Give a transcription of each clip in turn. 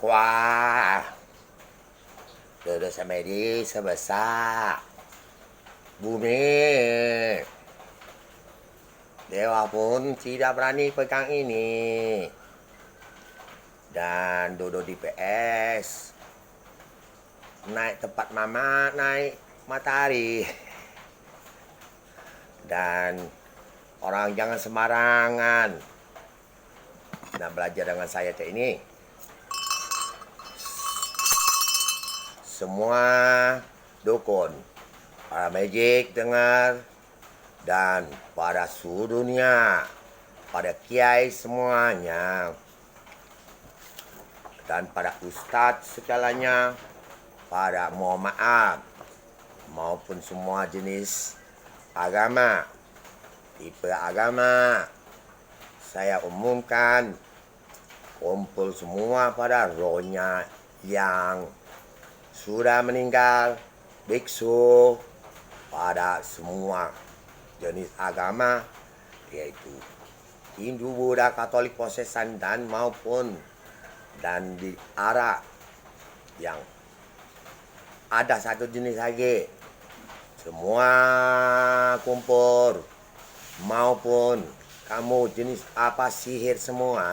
Wah, dodo semedi sebesar bumi. Dewa pun tidak berani pegang ini. Dan dodo di PS naik tempat mama, naik matahari. Dan orang jangan sembarangan nak belajar dengan saya kayak ini. Semua dukun, para magic dengar, dan pada seluruh dunia, pada kiai semuanya, dan pada ustadz segalanya, pada mohon maaf, maupun semua jenis agama, tipe agama, saya umumkan kumpul semua pada rohnya yang sudah meninggal, biksu, pada semua jenis agama, yaitu Hindu, Buddha, Katolik, Protestan, dan maupun dan di Arab yang ada satu jenis lagi. Semua kumpul, maupun kamu jenis apa sihir semua.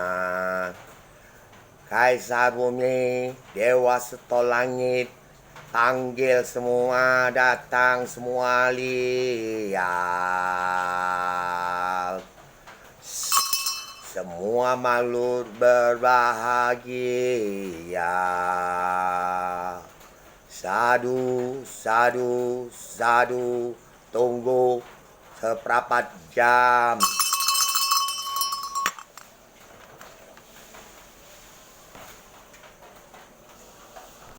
Kaisar bumi, dewa setol langit, panggil semua, datang semua lihat. Semua makhluk berbahagia. Sadu, sadu, sadu, tunggu seperempat jam.